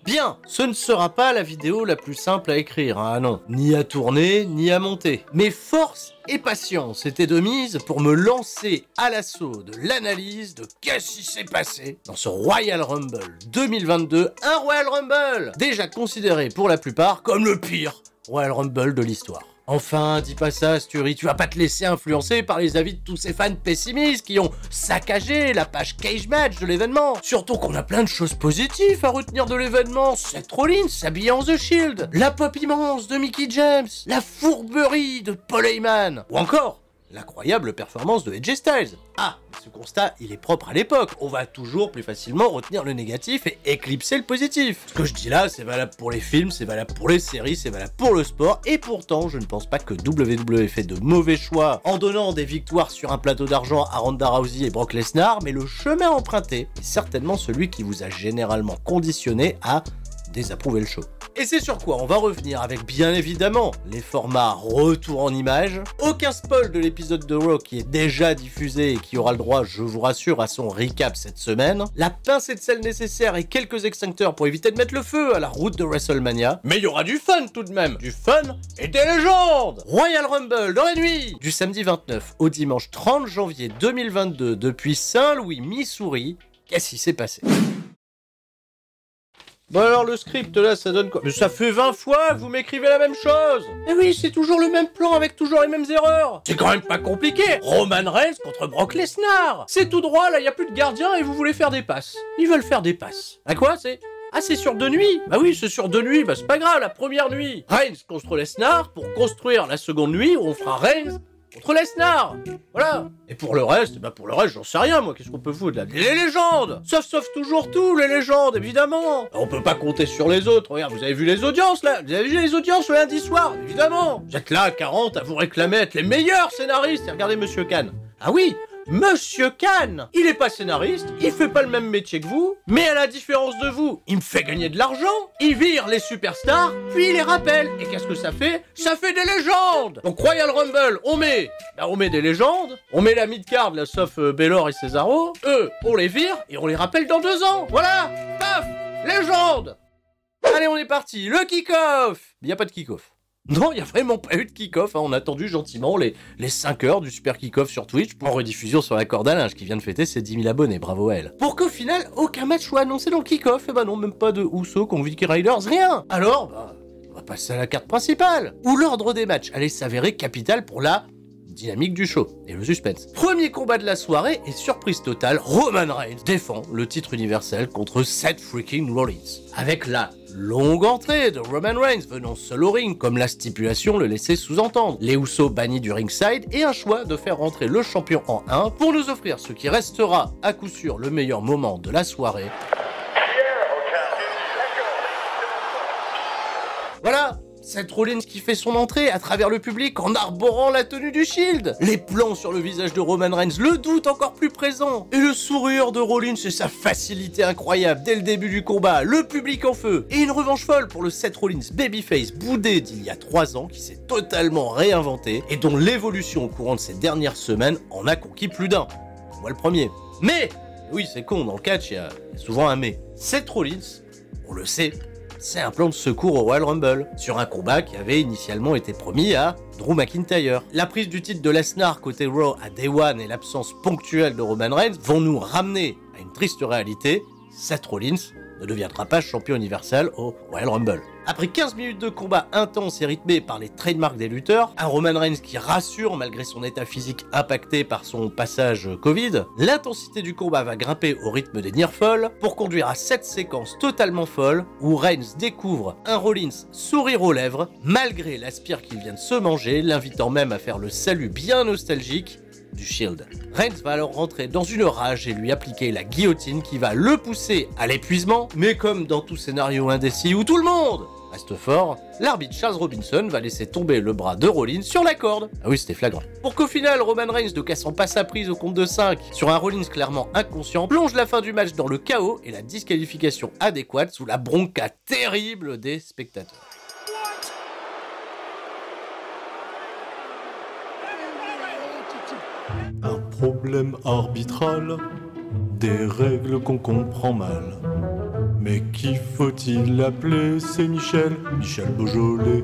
Bien, ce ne sera pas la vidéo la plus simple à écrire, hein, non, ni à tourner, ni à monter. Mais force et patience étaient de mise pour me lancer à l'assaut de l'analyse de qu'est-ce qui s'est passé dans ce Royal Rumble 2022, un Royal Rumble déjà considéré pour la plupart comme le pire Royal Rumble de l'histoire. Enfin, dis pas ça, Sturi, tu vas pas te laisser influencer par les avis de tous ces fans pessimistes qui ont saccagé la page Cage Match de l'événement. Surtout qu'on a plein de choses positives à retenir de l'événement. Seth Rollins s'habillant en The Shield, la pop immense de Mickie James, la fourberie de Paul Heyman, ou encore l'incroyable performance de AJ Styles. Ah, mais ce constat, il est propre à l'époque. On va toujours plus facilement retenir le négatif et éclipser le positif. Ce que je dis là, c'est valable pour les films, c'est valable pour les séries, c'est valable pour le sport. Et pourtant, je ne pense pas que WWE fait de mauvais choix en donnant des victoires sur un plateau d'argent à Ronda Rousey et Brock Lesnar, mais le chemin emprunté est certainement celui qui vous a généralement conditionné à désapprouver le show. Et c'est sur quoi on va revenir avec bien évidemment les formats retour en images, aucun spoil de l'épisode de Raw qui est déjà diffusé et qui aura le droit, je vous rassure, à son recap cette semaine, la pincée de sel nécessaire et quelques extincteurs pour éviter de mettre le feu à la route de WrestleMania, mais il y aura du fun tout de même, du fun et des légendes. Royal Rumble dans la nuit du samedi 29 au dimanche 30 janvier 2022 depuis Saint-Louis, Missouri. Qu'est-ce qui s'est passé ? Bon alors le script là ça donne quoi? Mais ça fait 20 fois que vous m'écrivez la même chose. Eh oui, c'est toujours le même plan avec toujours les mêmes erreurs. C'est quand même pas compliqué. Roman Reigns contre Brock Lesnar. C'est tout droit, là y a plus de gardien et vous voulez faire des passes. Ils veulent faire des passes. À quoi c'est? Ah, c'est sur 2 nuits? Bah oui, c'est sur 2 nuits, bah c'est pas grave, la première nuit, Reigns contre Lesnar, pour construire la seconde nuit où on fera Reigns contre Lesnar. Voilà. Et pour le reste, j'en sais rien, moi, qu'est-ce qu'on peut foutre là? Les légendes. Sauf toujours tout, les légendes, évidemment. On peut pas compter sur les autres. Regarde, vous avez vu les audiences, là? Vous avez vu les audiences le lundi soir? Évidemment. Vous êtes là, à 40, à vous réclamer être les meilleurs scénaristes. Et regardez Monsieur Khan. Ah oui, Monsieur Khan, il est pas scénariste, il fait pas le même métier que vous, mais à la différence de vous, il me fait gagner de l'argent, il vire les superstars, puis il les rappelle. Et qu'est-ce que ça fait? Ça fait des légendes. Donc Royal Rumble, on met des légendes, on met la mid-card, là, sauf Baylor et Cesaro, eux, on les vire, et on les rappelle dans 2 ans. Voilà, paf, légende. Allez, on est parti, le kick-off. Il n'y a pas de kick-off. Non, il n'y a vraiment pas eu de kick-off, hein. On a attendu gentiment les 5 heures du super kick-off sur Twitch en rediffusion sur la corde à linge qui vient de fêter ses 10 000 abonnés, bravo à elle. Pour qu'au final, aucun match soit annoncé dans le kick-off, et bah non, même pas de Uso contre Vicky Raiders, rien. Alors, on va passer à la carte principale, où l'ordre des matchs allait s'avérer capital pour la dynamique du show et le suspense. Premier combat de la soirée et surprise totale, Roman Reigns défend le titre universel contre Seth freaking Rollins. Avec la longue entrée de Roman Reigns venant seul au ring, comme la stipulation le laissait sous-entendre. Les Usos bannis du ringside et un choix de faire rentrer le champion en 1 pour nous offrir ce qui restera à coup sûr le meilleur moment de la soirée. Voilà, Seth Rollins qui fait son entrée à travers le public en arborant la tenue du Shield. Les plans sur le visage de Roman Reigns, le doute encore plus présent. Et le sourire de Rollins et sa facilité incroyable dès le début du combat, le public en feu. Et une revanche folle pour le Seth Rollins babyface boudé d'il y a 3 ans qui s'est totalement réinventé et dont l'évolution au courant de ces dernières semaines en a conquis plus d'un. Moi le premier. Mais, oui c'est con, dans le catch il y a souvent un mais. Seth Rollins, on le sait, c'est un plan de secours au Royal Rumble, sur un combat qui avait initialement été promis à Drew McIntyre. La prise du titre de Lesnar côté Raw à Day One et l'absence ponctuelle de Roman Reigns vont nous ramener à une triste réalité, Seth Rollins ne deviendra pas champion universel au Royal Rumble. Après 15 minutes de combat intense et rythmé par les trademarks des lutteurs, un Roman Reigns qui rassure malgré son état physique impacté par son passage Covid, l'intensité du combat va grimper au rythme des near falls pour conduire à cette séquence totalement folle où Reigns découvre un Rollins sourire aux lèvres malgré la spire qu'il vient de se manger, l'invitant même à faire le salut bien nostalgique du Shield. Reigns va alors rentrer dans une rage et lui appliquer la guillotine qui va le pousser à l'épuisement, mais comme dans tout scénario indécis où tout le monde reste fort, l'arbitre Charles Robinson va laisser tomber le bras de Rollins sur la corde. Ah oui, c'était flagrant. Pour qu'au final, Roman Reigns, ne cassant pas sa prise au compte de 5 sur un Rollins clairement inconscient, plonge la fin du match dans le chaos et la disqualification adéquate sous la bronca terrible des spectateurs. Un problème arbitral, des règles qu'on comprend mal. Mais qui faut-il appeler? C'est Michel, Michel Beaujolais.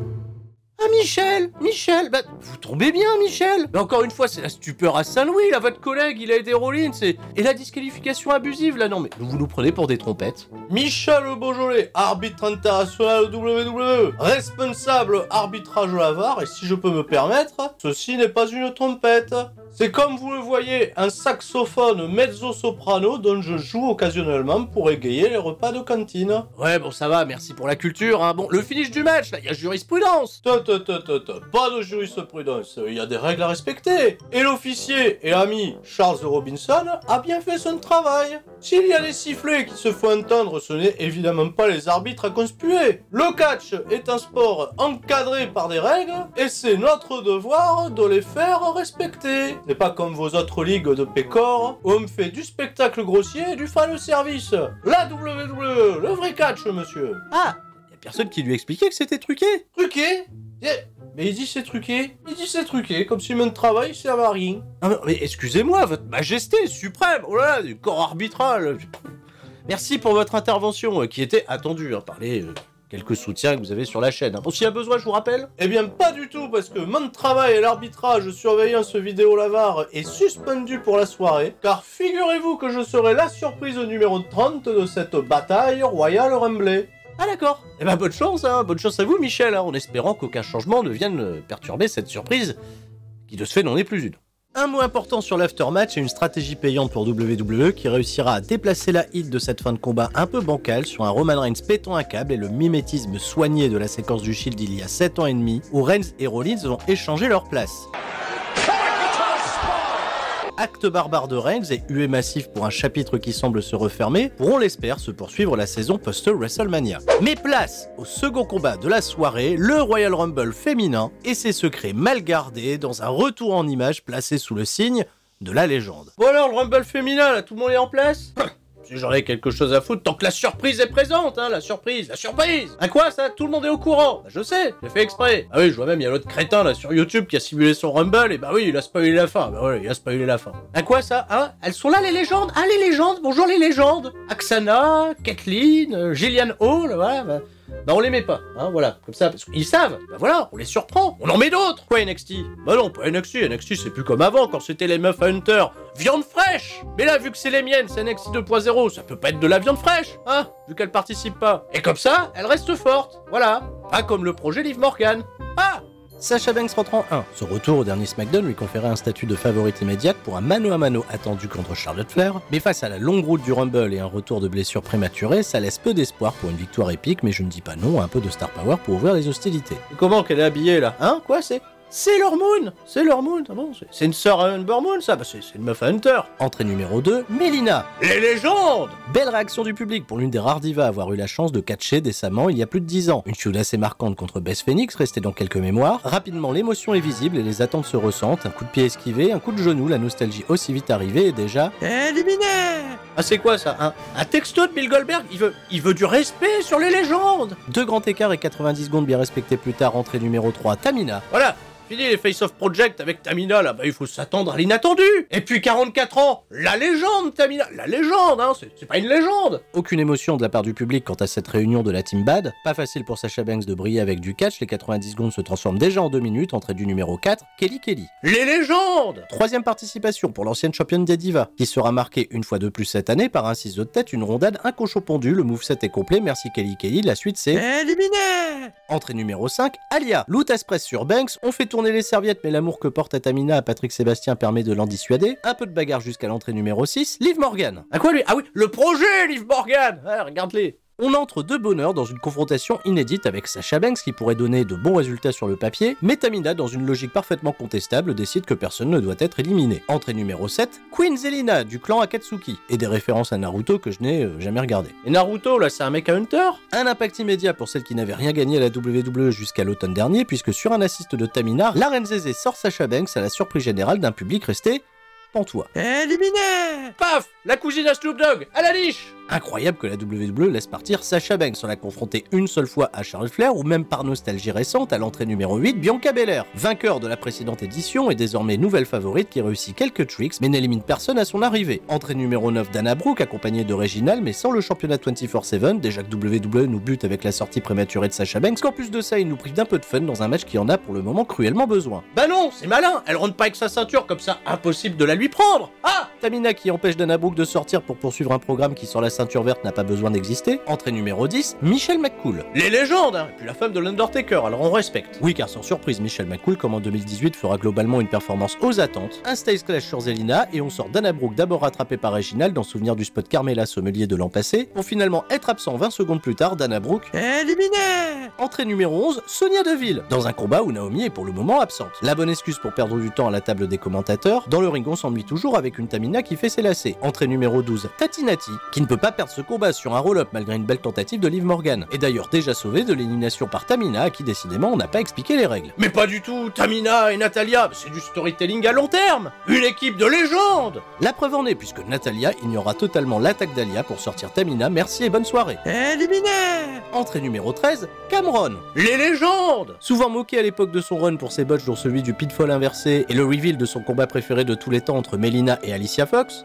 Ah Michel, bah vous tombez bien Michel. Mais encore une fois, c'est la stupeur à Saint-Louis, là, votre collègue, il a aidé Rollins, et la disqualification abusive, là, non mais vous nous prenez pour des trompettes. Michel Beaujolais, arbitre international WWE, responsable arbitrage de la VAR, et si je peux me permettre, ceci n'est pas une trompette. C'est comme vous le voyez, un saxophone mezzo-soprano dont je joue occasionnellement pour égayer les repas de cantine. Ouais, bon, ça va, merci pour la culture, hein. Bon, le finish du match, là, il y a jurisprudence. Pas de jurisprudence, il y a des règles à respecter. Et l'officier et ami Charles Robinson a bien fait son travail. S'il y a des sifflets qui se font entendre, ce n'est évidemment pas les arbitres à conspuer. Le catch est un sport encadré par des règles, et c'est notre devoir de les faire respecter. C'est pas comme vos autres ligues de pécor, où on me fait du spectacle grossier et du fan service. La WWE, le vrai catch, monsieur. Ah, y'a personne qui lui expliquait que c'était truqué. Truqué? Mais il dit c'est truqué. Il dit c'est truqué, comme si mon travail servait à rien. Ah, mais excusez-moi, votre majesté suprême, oh là là, du corps arbitral. Merci pour votre intervention, qui était attendue, hein, par les quelques soutiens que vous avez sur la chaîne. Bon, s'il y a besoin, je vous rappelle. Eh bien, pas du tout, parce que mon travail et l'arbitrage surveillant ce vidéo lavar est suspendu pour la soirée, car figurez-vous que je serai la surprise numéro 30 de cette bataille Royal Rumble. Ah d'accord. Eh ben bonne chance, hein, bonne chance à vous Michel, hein, en espérant qu'aucun changement ne vienne perturber cette surprise, qui de ce fait n'en est plus une. Un mot important sur l'aftermatch et une stratégie payante pour WWE qui réussira à déplacer la hit de cette fin de combat un peu bancale sur un Roman Reigns pétant un câble et le mimétisme soigné de la séquence du Shield il y a 7 ans et demi, où Reigns et Rollins ont échangé leur place. Acte barbare de Reigns et huée massif pour un chapitre qui semble se refermer pourront, l'espère, se poursuivre la saison post-WrestleMania. Mais place au second combat de la soirée, le Royal Rumble féminin et ses secrets mal gardés dans un retour en images placé sous le signe de la légende. Bon alors, le Rumble féminin, là, tout le monde est en place? Si j'en ai quelque chose à foutre, tant que la surprise est présente, hein, la surprise! À quoi ça? Tout le monde est au courant! Bah, je sais, j'ai fait exprès! Ah oui, je vois même, il y a l'autre crétin là sur YouTube qui a simulé son Rumble, et bah oui, il a spoilé la fin! Bah ouais, il a spoilé la fin. À quoi ça? Hein? Elles sont là les légendes? Ah les légendes! Bonjour les légendes! Aksana, Kathleen, Gillian Hall, voilà, bah on les met pas, hein, voilà, comme ça, parce qu'ils savent, bah voilà, on les surprend, on en met d'autres! Quoi NXT? Bah non, pas NXT c'est plus comme avant, quand c'était les meufs Hunter, viande fraîche! Mais là, vu que c'est les miennes, c'est NXT 2.0, ça peut pas être de la viande fraîche, hein, vu qu'elles participent pas. Et comme ça, elles restent fortes, voilà, pas comme le projet Liv Morgan. Ah! Sasha Banks rentre en 1. Ce retour au dernier SmackDown lui conférait un statut de favorite immédiate pour un mano à mano attendu contre Charlotte Flair, mais face à la longue route du Rumble et un retour de blessure prématurée, ça laisse peu d'espoir pour une victoire épique, mais je ne dis pas non à un peu de star power pour ouvrir les hostilités. Et comment qu'elle est habillée là? Hein? Quoi c'est? C'est leur Moon! C'est leur Moon! Ah bon, c'est une sœur à Ember Moon, ça? Bah c'est une meuf à Hunter! Entrée numéro 2, Melina! Les légendes! Belle réaction du public pour l'une des rares divas à avoir eu la chance de catcher décemment il y a plus de 10 ans. Une feud assez marquante contre Beth Phoenix, restée dans quelques mémoires. Rapidement, l'émotion est visible et les attentes se ressentent. Un coup de pied esquivé, un coup de genou, la nostalgie aussi vite arrivée et déjà... éliminé! Ah c'est quoi ça? Un texto de Bill Goldberg? Il veut du respect sur les légendes! Deux grands écarts et 90 secondes bien respectés plus tard, entrée numéro 3, Tamina. Voilà! Fini les Face-Off Project avec Tamina, là, bah il faut s'attendre à l'inattendu. Et puis 44 ans, la légende Tamina, la légende, hein, c'est pas une légende. Aucune émotion de la part du public quant à cette réunion de la Team Bad. Pas facile pour Sasha Banks de briller avec du catch, les 90 secondes se transforment déjà en 2 minutes, entrée du numéro 4, Kelly Kelly. Les légendes! Troisième participation pour l'ancienne championne des divas, qui sera marquée une fois de plus cette année par un ciseau de tête, une rondade, un cochon pondu, le moveset est complet, merci Kelly Kelly, la suite c'est... éliminé! Entrée numéro 5, Alia. Loot Express sur Banks, on fait tourner les serviettes, mais l'amour que porte Tamina à Patrick Sébastien permet de l'en dissuader. Un peu de bagarre jusqu'à l'entrée numéro 6, Liv Morgan. À quoi lui? Ah oui, le projet Liv Morgan! Ah, regarde-les! On entre de bonne heure dans une confrontation inédite avec Sasha Banks qui pourrait donner de bons résultats sur le papier, mais Tamina, dans une logique parfaitement contestable, décide que personne ne doit être éliminé. Entrée numéro 7, Queen Zelina du clan Akatsuki, et des références à Naruto que je n'ai jamais regardé. Et Naruto, là, c'est un mec à Hunter? Un impact immédiat pour celle qui n'avait rien gagné à la WWE jusqu'à l'automne dernier, puisque sur un assist de Tamina, la Reine Zézé sort Sasha Banks à la surprise générale d'un public resté pantois. Éliminé! Paf! La cousine à Snoop Dogg, à la niche! Incroyable que la WWE laisse partir Sasha Banks sans la confronter une seule fois à Charlotte Flair ou même par nostalgie récente à l'entrée numéro 8, Bianca Belair. Vainqueur de la précédente édition et désormais nouvelle favorite qui réussit quelques tricks mais n'élimine personne à son arrivée. Entrée numéro 9, Dana Brooke accompagnée de Reginald mais sans le championnat 24/7, déjà que WWE nous bute avec la sortie prématurée de Sasha Banks, qu'en plus de ça il nous prive d'un peu de fun dans un match qui en a pour le moment cruellement besoin. Bah non, c'est malin, elle rentre pas avec sa ceinture comme ça, impossible de la lui prendre. Ah, Tamina qui empêche Dana Brooke de sortir pour poursuivre un programme qui sans la ceinture verte n'a pas besoin d'exister. Entrée numéro 10, Michelle McCool. Les légendes, hein, et puis la femme de l'Undertaker, alors on respecte. Oui, car sans surprise, Michelle McCool, comme en 2018, fera globalement une performance aux attentes. Un stage clash sur Zelina, et on sort Dana Brooke d'abord rattrapée par Reginald dans souvenir du spot Carmella sommelier de l'an passé, pour finalement être absent 20 secondes plus tard, Dana Brooke éliminée. Entrée numéro 11, Sonya Deville, dans un combat où Naomi est pour le moment absente. La bonne excuse pour perdre du temps à la table des commentateurs, dans le ring on s'ennuie toujours avec une Tamina qui fait ses lacets. Entrée numéro 12, Tati Nati, qui ne peut pas perdre ce combat sur un roll-up malgré une belle tentative de Liv Morgan, et d'ailleurs déjà sauvée de l'élimination par Tamina à qui décidément on n'a pas expliqué les règles. Mais pas du tout, Tamina et Natalya, c'est du storytelling à long terme, une équipe de légende. La preuve en est puisque Natalya ignora totalement l'attaque d'Alia pour sortir Tamina, merci et bonne soirée. Éliminée. Entrée numéro 13, Cameron. Les légendes. Souvent moqué à l'époque de son run pour ses botches dont celui du pitfall inversé et le reveal de son combat préféré de tous les temps entre Melina et Alicia Fox,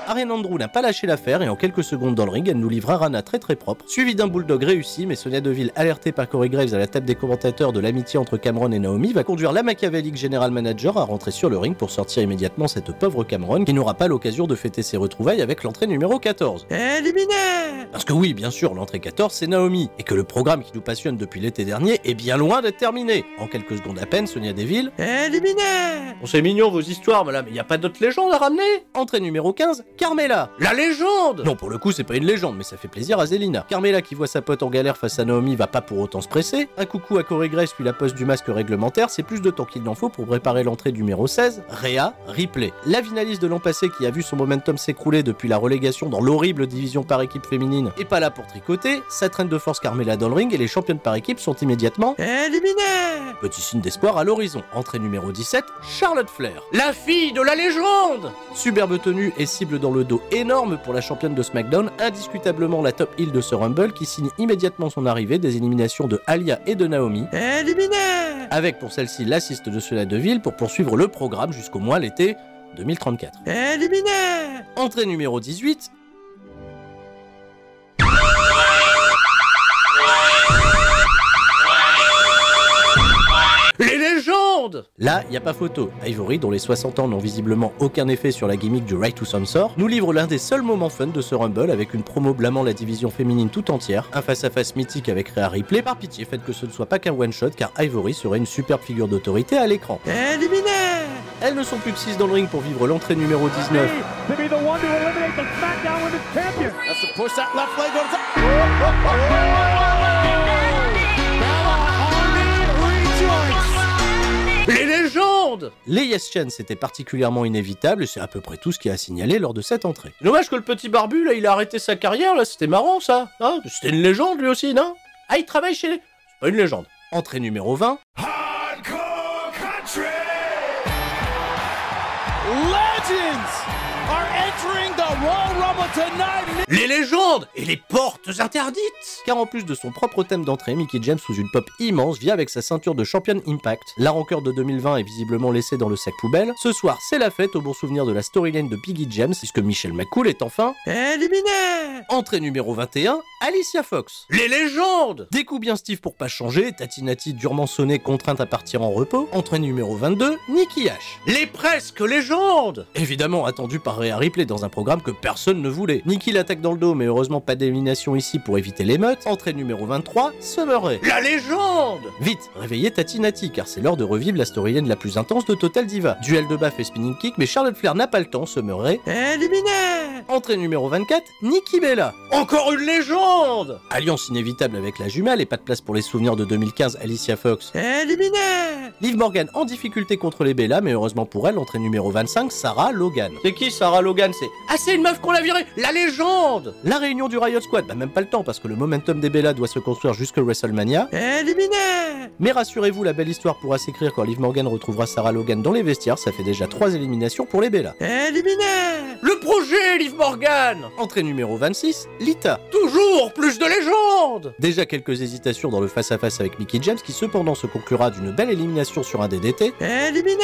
Ariane Andrew n'a pas lâché l'affaire et en quelques secondes dans le ring, elle nous livre un Rana très propre, suivi d'un bulldog réussi, mais Sonya Deville, alertée par Corey Graves à la table des commentateurs de l'amitié entre Cameron et Naomi, va conduire la machiavélique General Manager à rentrer sur le ring pour sortir immédiatement cette pauvre Cameron qui n'aura pas l'occasion de fêter ses retrouvailles avec l'entrée numéro 14. Éliminée. Parce que oui, bien sûr, l'entrée 14 c'est Naomi, et que le programme qui nous passionne depuis l'été dernier est bien loin d'être terminé. En quelques secondes à peine, Sonya Deville éliminée. Bon, c'est mignon vos histoires, voilà, mais y a pas d'autres légendes à ramener. Entrée numéro 15, Carmella. La légende. Non, pour le coup, c'est pas une légende, mais ça fait plaisir à Zelina. Carmella qui voit sa pote en galère face à Naomi va pas pour autant se presser. Un coucou à Corey Graves puis la pose du masque réglementaire, c'est plus de temps qu'il n'en faut pour préparer l'entrée numéro 16, Rhea Ripley. La finaliste de l'an passé qui a vu son momentum s'écrouler depuis la relégation dans l'horrible division par équipe féminine est pas là pour tricoter, ça traîne de force Carmella dans le ring et les championnes par équipe sont immédiatement éliminées. Petit signe d'espoir à l'horizon. Entrée numéro 17, Charlotte Flair. La fille de la légende. Superbe tenue et cible dans le dos énorme pour la championne de SmackDown, indiscutablement la top heel de ce Rumble qui signe immédiatement son arrivée des éliminations de Alia et de Naomi. Éliminée. Avec pour celle-ci l'assist de Sonya Deville pour poursuivre le programme jusqu'au moins l'été 2034. Éliminée. Entrée numéro 18. Les légendes. Là, y a pas photo. Ivory, dont les 60 ans n'ont visiblement aucun effet sur la gimmick du Right to Censor, nous livre l'un des seuls moments fun de ce Rumble avec une promo blâmant la division féminine tout entière, un face-à-face mythique avec Rhea Ripley. Par pitié, faites que ce ne soit pas qu'un one-shot car Ivory serait une superbe figure d'autorité à l'écran. Éliminée. Elles ne sont plus que 6 dans le ring pour vivre l'entrée numéro 19. Les légendes. Les Yes Chen, c'était particulièrement inévitable et c'est à peu près tout ce qui a signalé lors de cette entrée. Dommage que le petit barbu, là, il a arrêté sa carrière, là, c'était marrant, ça. Hein, c'était une légende, lui aussi, non? Ah, il travaille chez les... C'est pas une légende. Entrée numéro 20. Hardcore Country. Legends are entering the Royal Rumble tonight. Les légendes et les portes interdites. Car en plus de son propre thème d'entrée, Mickie James sous une pop immense vient avec sa ceinture de championne Impact. La rancœur de 2020 est visiblement laissée dans le sac poubelle. Ce soir, c'est la fête au bon souvenir de la storyline de Biggie James puisque Michelle McCool est enfin éliminée. Entrée numéro 21, Alicia Fox. Les légendes. Des coups bien stiff pour pas changer, Tati Nati durement sonnée contrainte à partir en repos. Entrée numéro 22, Nikki Ash. Les presque légendes. Évidemment attendu par Rhea Ripley dans un programme que personne ne voulait. Nikki l'attaque dans le dos mais heureusement pas d'élimination ici pour éviter l'émeute. Entrée numéro 23, Summer Rae. La légende. Vite, réveillez Tati Nati car c'est l'heure de revivre la storyline la plus intense de Total Diva. Duel de baff et spinning kick mais Charlotte Flair n'a pas le temps, Summer Rae éliminée. Entrée numéro 24, Nikki Bella. Encore une légende. Alliance inévitable avec la jumelle et pas de place pour les souvenirs de 2015, Alicia Fox éliminée. Liv Morgan en difficulté contre les Bella mais heureusement pour elle, entrée numéro 25, Sarah Logan. C'est qui Sarah Logan? C'est... Ah c'est une meuf qu'on l'a virée. la légende. La réunion du Riot Squad, bah même pas le temps parce que le momentum des Bella doit se construire jusque WrestleMania. Éliminé. Mais rassurez-vous, la belle histoire pourra s'écrire quand Liv Morgan retrouvera Sarah Logan dans les vestiaires, ça fait déjà 3 éliminations pour les Bella. Éliminé. Le projet Liv Morgan. Entrée numéro 26, Lita. Toujours plus de légende. Déjà quelques hésitations dans le face-à-face avec Mickie James qui cependant se conclura d'une belle élimination sur un DDT. Éliminé.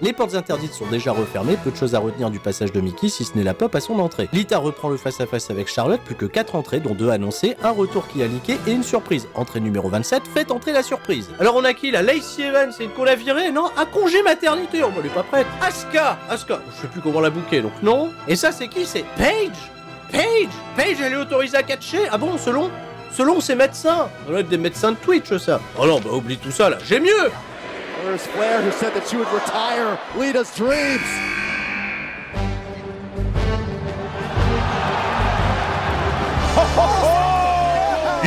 Les portes interdites sont déjà refermées, peu de choses à retenir du passage de Mickie si ce n'est la pop à son entrée. Lita reprend le face-à-face avec Charlotte, plus que 4 entrées dont 2 annoncées, un retour qui a leaké et une surprise. Entrée numéro 27, faites entrer la surprise. Alors on a qui là? Lacey Evans, c'est une qu'on l'a virée, non? À congé maternité, oh, elle est pas prête. Asuka, je sais plus comment la bouquer, donc non. Et ça c'est qui? C'est Paige, elle est autorisée à catcher? Ah bon, selon ses médecins. Ça doit être des médecins de Twitch ça. Oh non, bah oublie tout ça là, j'ai mieux. There's Flair who said that she would retire Lita's dreams.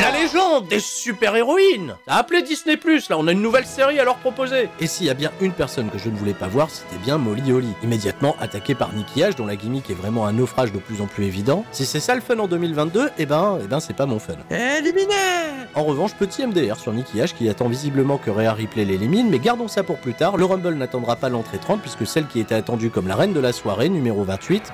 La légende des super-héroïnes. Ça a appelé Disney+, là on a une nouvelle série à leur proposer. Et s'il y a bien une personne que je ne voulais pas voir, c'était bien Molly Holly. Immédiatement attaquée par Nikki H, dont la gimmick est vraiment un naufrage de plus en plus évident. Si c'est ça le fun en 2022, eh ben c'est pas mon fun. Éliminé. En revanche, petit MDR sur Nikki H qui attend visiblement que Rhea Ripley l'élimine, mais gardons ça pour plus tard, le Rumble n'attendra pas l'entrée 30 puisque celle qui était attendue comme la reine de la soirée, numéro 28...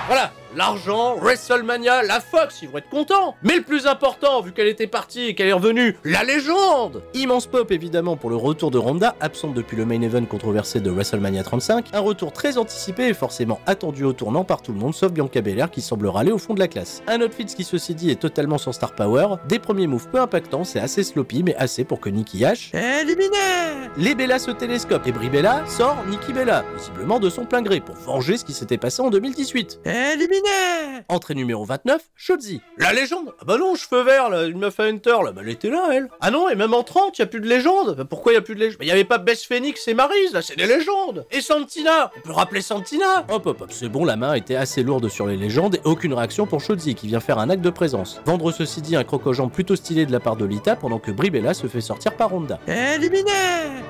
Voilà, l'argent, WrestleMania, la Fox, ils vont être contents. Mais le plus important, vu qu'elle était partie et qu'elle est revenue, la légende. Immense pop évidemment pour le retour de Ronda, absente depuis le main event controversé de WrestleMania 35. Un retour très anticipé et forcément attendu au tournant par tout le monde, sauf Bianca Belair qui semble râler au fond de la classe. Un outfit qui ceci dit est totalement sans star power, des premiers moves peu impactants, c'est assez sloppy mais assez pour que Nikki H... Éliminé. Les Bella se télescopent et Brie Bella sort Nikki Bella, visiblement de son plein gré, pour venger ce qui s'était passé en 2018. Éliminé. Entrée numéro 29, Shotzi. La légende. Ah bah non, cheveux verts, là, une meuf à Hunter, là, bah elle était là, elle. Ah non, et même en 30, y a plus de légende. Bah pourquoi y a plus de légende? Bah y avait pas Beth Phoenix et Maryse, là, c'est des légendes. Et Santina, on peut rappeler Santina. Hop, c'est bon, la main était assez lourde sur les légendes et aucune réaction pour Shotzi qui vient faire un acte de présence. Vendre ceci dit un croc-aux-jambes plutôt stylé de la part de Lita pendant que Brie Bella se fait sortir par Ronda. Éliminé.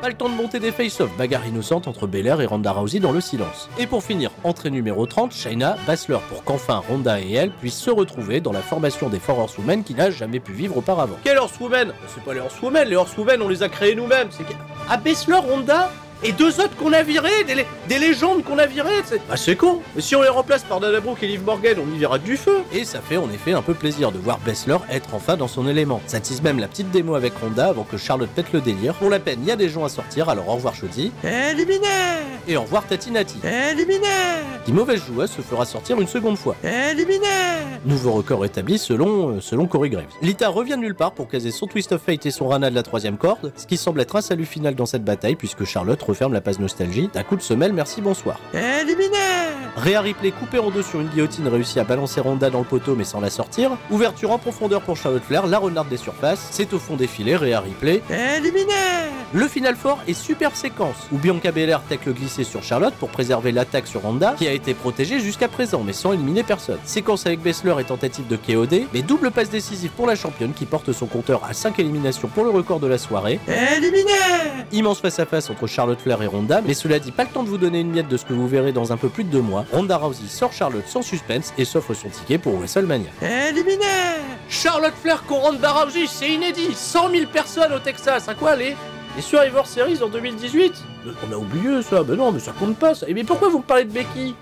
Pas le temps de monter des face-off, bagarre innocente entre Belair et Ronda Rousey dans le silence. Et pour finir, entrée numéro 30, Shayna, Baszler pour qu'enfin Ronda et elle puissent se retrouver dans la formation des 4 Horsewomen qui n'a jamais pu vivre auparavant. Quelle Horsewomen? C'est pas les Horsewomen on les a créés nous-mêmes. C'est Baszler, Ronda et 2 autres qu'on a virés, des légendes qu'on a virées, c'est con. Mais si on les remplace par Dana Brooke et Liv Morgan, on y verra du feu. Et ça fait en effet un peu plaisir de voir Baszler être enfin dans son élément. Ça tease même la petite démo avec Ronda avant que Charlotte pète le délire. Pour la peine, il y a des gens à sortir, alors au revoir Shotzi. Éliminé. Et au revoir Tati Nati. Éliminé. Qui mauvaise joueuse se fera sortir une seconde fois. Éliminé. Nouveau record établi selon Corey Graves. Lita revient nulle part pour caser son Twist of Fate et son Rana de la 3ème corde, ce qui semble être un salut final dans cette bataille puisque Charlotte referme la passe nostalgie. D'un coup de semelle, merci bonsoir. Éliminé. Rhea Ripley coupée en deux sur une guillotine réussit à balancer Ronda dans le poteau mais sans la sortir. Ouverture en profondeur pour Charlotte Flair, la renarde des surfaces. C'est au fond des filets, Rhea Ripley. Éliminé. Le final fort est superbe séquence où Bianca Belair tech le glisser sur Charlotte pour préserver l'attaque sur Ronda qui a été protégée jusqu'à présent mais sans éliminer personne. Séquence avec Baszler et tentative de KOD, mais double passe décisive pour la championne qui porte son compteur à 5 éliminations pour le record de la soirée. Éliminé. Immense face à face entre Charlotte Flair et Ronda, mais cela dit pas le temps de vous donner une miette de ce que vous verrez dans un peu plus de 2 mois. Ronda Rousey sort Charlotte sans suspense et s'offre son ticket pour WrestleMania. Éliminé. Charlotte Flair contre Ronda Rousey, c'est inédit. 100 000 personnes au Texas, à quoi les Survivor Series en 2018? On a oublié ça, ben non mais ça compte pas ça. Et mais pourquoi vous me parlez de Becky?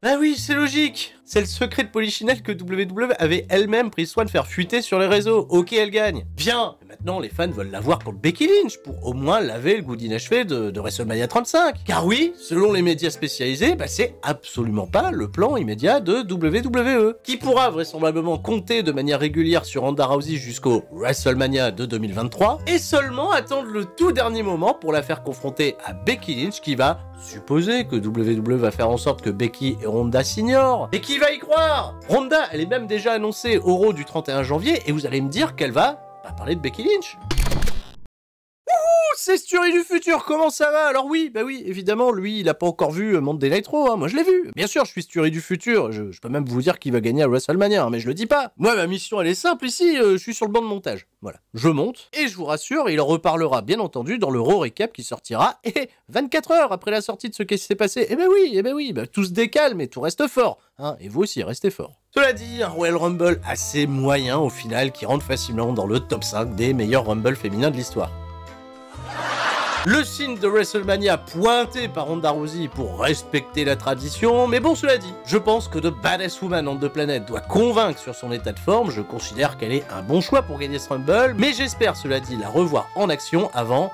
Bah oui, c'est logique. C'est le secret de Polichinelle que WWE avait elle-même pris soin de faire fuiter sur les réseaux. Ok, elle gagne. Bien. Mais maintenant, les fans veulent la voir contre Becky Lynch pour au moins laver le goût d'inachevé de WrestleMania 35. Car oui, selon les médias spécialisés, bah c'est absolument pas le plan immédiat de WWE. Qui pourra vraisemblablement compter de manière régulière sur Ronda Rousey jusqu'au WrestleMania de 2023 et seulement attendre le tout dernier moment pour la faire confronter à Becky Lynch qui va supposer que WWE va faire en sorte que Becky et Ronda s'ignorent. Et qui va y croire? Ronda, elle est même déjà annoncée au Raw du 31 janvier et vous allez me dire qu'elle va parler de Becky Lynch. c'est Sturie du futur, comment ça va? Alors oui, bah oui, évidemment, lui, il a pas encore vu Monday Night Raw, hein, moi je l'ai vu. Bien sûr, je suis Sturie du futur, je peux même vous dire qu'il va gagner à WrestleMania, hein, mais je le dis pas. Moi, ma mission, elle est simple ici, je suis sur le banc de montage. Voilà, je monte, et je vous rassure, il en reparlera bien entendu dans le Raw Recap qui sortira, et 24 heures après la sortie de ce qui s'est passé. Eh ben oui, tout se décale, mais tout reste fort, hein, et vous aussi, restez fort. Cela dit, un Royal Rumble assez moyen au final qui rentre facilement dans le top 5 des meilleurs Rumble féminins de l'histoire. Le signe de WrestleMania pointé par Ronda Rousey pour respecter la tradition, mais bon cela dit, je pense que The Baddest Woman on the Planet doit convaincre sur son état de forme, je considère qu'elle est un bon choix pour gagner ce Rumble, mais j'espère cela dit la revoir en action avant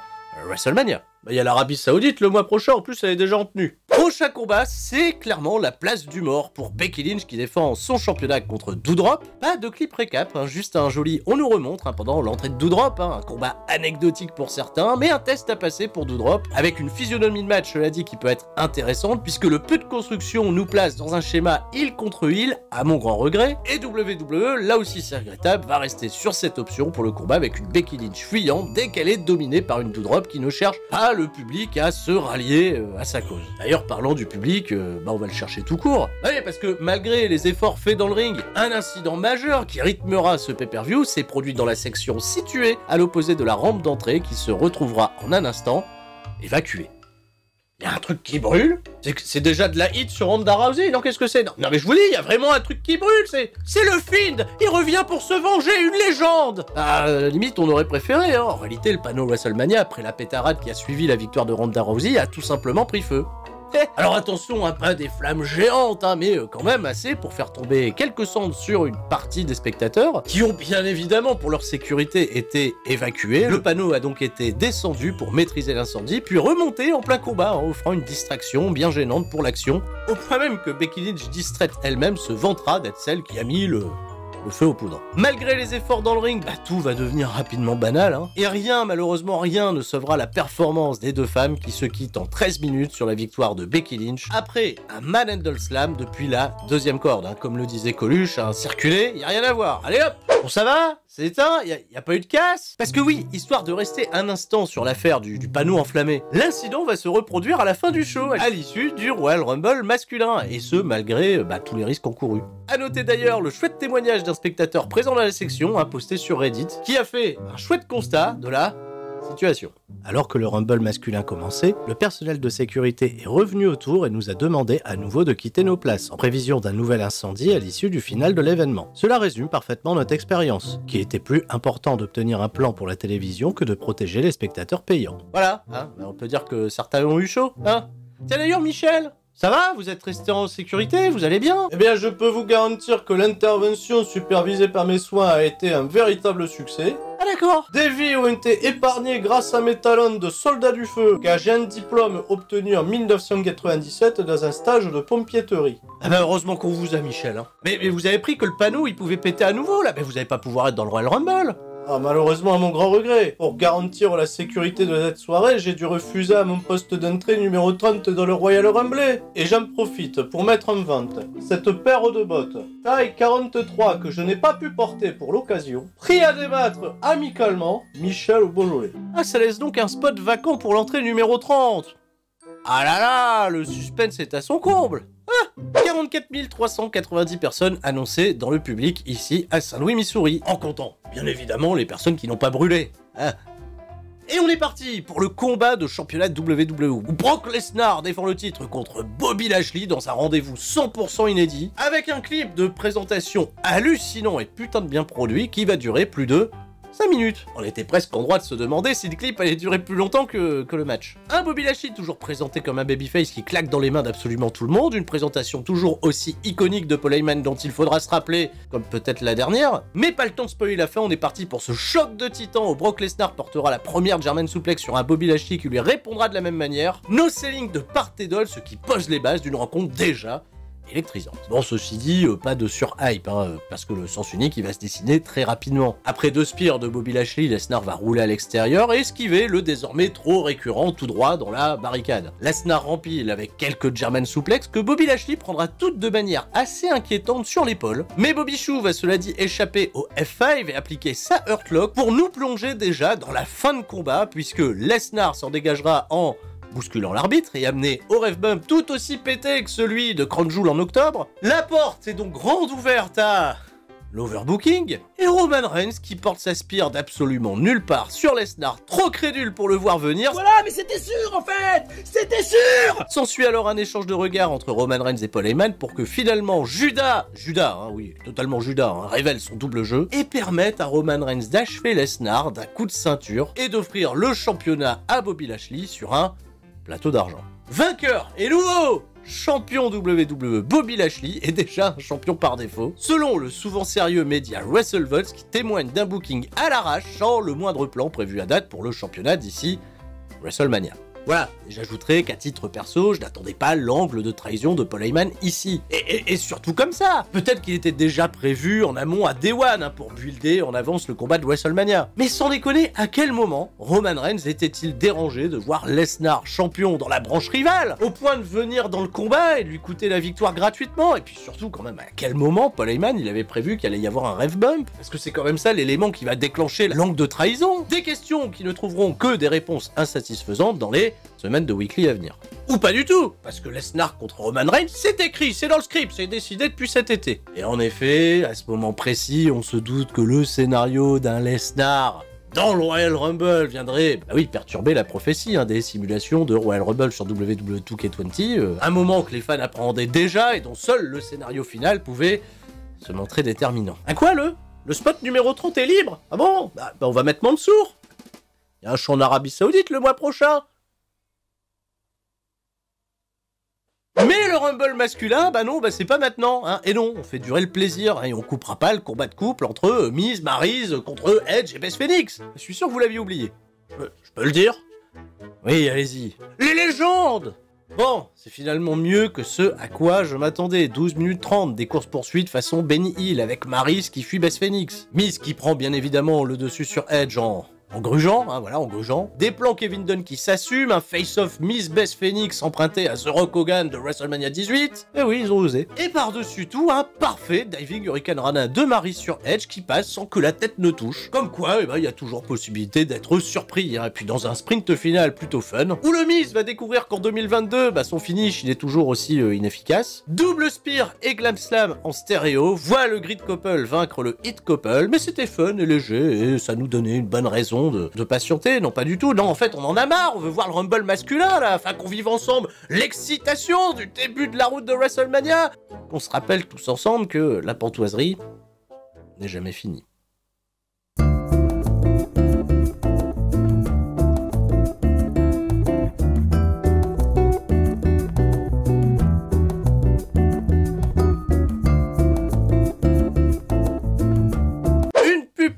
WrestleMania. Il y a l'Arabie Saoudite le mois prochain, en plus elle est déjà en tenue. Prochain combat, c'est clairement la place du mort pour Becky Lynch qui défend son championnat contre Doudrop. Pas de clip récap, hein, juste un joli on nous remontre pendant l'entrée de Doudrop, un combat anecdotique pour certains, mais un test à passer pour Doudrop, avec une physionomie de match, cela dit, qui peut être intéressante, puisque le peu de construction nous place dans un schéma heel contre heel, à mon grand regret, et WWE, là aussi c'est regrettable, va rester sur cette option pour le combat avec une Becky Lynch fuyante dès qu'elle est dominée par une Doudrop qui ne cherche pas le public à se rallier à sa cause. D'ailleurs, parlant du public, on va le chercher tout court. Oui, parce que malgré les efforts faits dans le ring, un incident majeur qui rythmera ce pay-per-view s'est produit dans la section située à l'opposé de la rampe d'entrée qui se retrouvera en un instant évacuée. Il y a un truc qui brûle. C'est déjà de la hit sur Ronda Rousey, non? Qu'est-ce que c'est? Non mais je vous dis, il y a vraiment un truc qui brûle, c'est le Fiend. Il revient pour se venger, une légende. Limite, on aurait préféré, hein. En réalité, le panneau WrestleMania, après la pétarade qui a suivi la victoire de Ronda Rousey, a tout simplement pris feu. Alors attention, pas des flammes géantes, mais quand même assez pour faire tomber quelques cendres sur une partie des spectateurs, qui ont bien évidemment pour leur sécurité été évacués. Le panneau a donc été descendu pour maîtriser l'incendie, puis remonté en plein combat, offrant une distraction bien gênante pour l'action, au point même que Becky Lynch, distraite elle-même, se vantera d'être celle qui a mis le feu aux poudres. Malgré les efforts dans le ring, tout va devenir rapidement banal, et rien, malheureusement rien, ne sauvera la performance des deux femmes qui se quittent en 13 minutes sur la victoire de Becky Lynch après un manhandle slam depuis la deuxième corde, comme le disait Coluche, circuler, y a rien à voir. Allez hop, bon ça va? C'est éteint? Y a pas eu de casse? Parce que oui, histoire de rester un instant sur l'affaire du panneau enflammé, l'incident va se reproduire à la fin du show, à l'issue du Royal Rumble masculin, et ce malgré tous les risques encourus. A noter d'ailleurs le chouette témoignage d'un spectateur présent dans la section, posté sur Reddit, qui a fait un chouette constat de la situation. Alors que le Rumble masculin commençait, le personnel de sécurité est revenu autour et nous a demandé à nouveau de quitter nos places, en prévision d'un nouvel incendie à l'issue du final de l'événement. Cela résume parfaitement notre expérience, qui était plus important d'obtenir un plan pour la télévision que de protéger les spectateurs payants. Voilà, on peut dire que certains ont eu chaud, Tiens d'ailleurs Michel, ça va? Vous êtes resté en sécurité? Vous allez bien? Eh bien, je peux vous garantir que l'intervention supervisée par mes soins a été un véritable succès. Ah d'accord. Des vies ont été épargnées grâce à mes talents de soldat du feu, car j'ai un diplôme obtenu en 1997 dans un stage de pompièterie. Ah bah heureusement qu'on vous a, Michel. Mais vous avez pris que le panneau, il pouvait péter à nouveau, là. Mais vous allez pas pouvoir être dans le Royal Rumble. Malheureusement, à mon grand regret. Pour garantir la sécurité de cette soirée, j'ai dû refuser à mon poste d'entrée numéro 30 dans le Royal Rumble. Et j'en profite pour mettre en vente cette paire de bottes, taille 43, que je n'ai pas pu porter pour l'occasion. Prêt à débattre amicalement, Michel Beaujolais. Ça laisse donc un spot vacant pour l'entrée numéro 30. Ah là là, le suspense est à son comble. 44 390 personnes annoncées dans le public ici à Saint-Louis, Missouri, en comptant, bien évidemment, les personnes qui n'ont pas brûlé. Et on est parti pour le combat de championnat WWE, où Brock Lesnar défend le titre contre Bobby Lashley dans un rendez-vous 100% inédit, avec un clip de présentation hallucinant et putain de bien produit qui va durer plus de 5 minutes. On était presque en droit de se demander si le clip allait durer plus longtemps que le match. Un Bobby Lashley toujours présenté comme un babyface qui claque dans les mains d'absolument tout le monde, une présentation toujours aussi iconique de Paul Heyman dont il faudra se rappeler, comme peut-être la dernière, mais pas le temps de spoiler la fin, on est parti pour ce choc de titans où Brock Lesnar portera la première German Suplex sur un Bobby Lashley qui lui répondra de la même manière, no selling de part et d'autre, ce qui pose les bases d'une rencontre déjà électrisante. Bon, ceci dit, pas de surhype, parce que le sens unique il va se dessiner très rapidement. Après 2 spears de Bobby Lashley, Lesnar va rouler à l'extérieur et esquiver le désormais trop récurrent tout droit dans la barricade. Lesnar rempile avec quelques German suplex que Bobby Lashley prendra toutes de manière assez inquiétante sur l'épaule, mais Bobby Chou va cela dit échapper au F5 et appliquer sa Hurt Lock pour nous plonger déjà dans la fin de combat, puisque Lesnar s'en dégagera en bousculant l'arbitre et amené au ref bump tout aussi pété que celui de Crown Jewel en octobre. La porte est donc grande ouverte à l'overbooking, et Roman Reigns qui porte sa spear d'absolument nulle part sur Lesnar, trop crédule pour le voir venir. Voilà, mais c'était sûr en fait! C'était sûr! S'ensuit alors un échange de regards entre Roman Reigns et Paul Heyman pour que finalement Judas, oui, totalement Judas, révèle son double jeu et permette à Roman Reigns d'achever Lesnar d'un coup de ceinture et d'offrir le championnat à Bobby Lashley sur un plateau d'argent. Vainqueur et nouveau champion WWE Bobby Lashley est déjà un champion par défaut, selon le souvent sérieux média WrestleVotes qui témoigne d'un booking à l'arrache sans le moindre plan prévu à date pour le championnat d'ici WrestleMania. Voilà, et j'ajouterai qu'à titre perso, je n'attendais pas l'angle de trahison de Paul Heyman ici. Et surtout comme ça. Peut-être qu'il était déjà prévu en amont à Day One pour builder en avance le combat de WrestleMania. Mais sans déconner, à quel moment Roman Reigns était-il dérangé de voir Lesnar champion dans la branche rivale, au point de venir dans le combat et de lui coûter la victoire gratuitement? Et puis surtout quand même, à quel moment Paul Heyman il avait prévu qu'il allait y avoir un ref bump? Parce que c'est quand même ça l'élément qui va déclencher l'angle de trahison. Des questions qui ne trouveront que des réponses insatisfaisantes dans les semaine de weekly à venir. Ou pas du tout, parce que Lesnar contre Roman Reigns, c'est écrit, c'est dans le script, c'est décidé depuis cet été. Et en effet, à ce moment précis, on se doute que le scénario d'un Lesnar dans le Royal Rumble viendrait, perturber la prophétie des simulations de Royal Rumble sur WWE 2K20, un moment que les fans appréhendaient déjà et dont seul le scénario final pouvait se montrer déterminant. À quoi le spot numéro 30 est libre? Ah bon? Bah on va mettre Mansour. Il y a un show en Arabie Saoudite le mois prochain. Mais le Rumble masculin, c'est pas maintenant, Et non, on fait durer le plaisir, et on coupera pas le combat de couple entre Miz, Maryse contre Edge et Beth Phoenix. Je suis sûr que vous l'aviez oublié. Je peux le dire? Oui, allez-y. Les légendes! Bon, c'est finalement mieux que ce à quoi je m'attendais. 12 minutes 30, des courses-poursuites façon Benny Hill avec Maryse qui fuit Beth Phoenix. Miz qui prend bien évidemment le dessus sur Edge en grugeant, en grugeant. Des plans Kevin Dunn qui s'assument, un face-off Miss Beth Phoenix emprunté à The Rock Hogan de WrestleMania 18. Et oui, ils ont osé. Et par-dessus tout, un parfait diving Hurricane Rana de Maryse sur Edge qui passe sans que la tête ne touche. Comme quoi, il y a toujours possibilité d'être surpris. Et puis dans un sprint final plutôt fun, où le Miz va découvrir qu'en 2022, son finish, il est toujours aussi inefficace. Double spear et glam slam en stéréo, voit le grid couple vaincre le hit couple, mais c'était fun et léger, et ça nous donnait une bonne raison de patienter. Non, pas du tout. Non, en fait, on en a marre. On veut voir le Rumble masculin, là. Enfin, qu'on vive ensemble l'excitation du début de la route de WrestleMania. Qu'on se rappelle tous ensemble que la pantoiserie n'est jamais finie.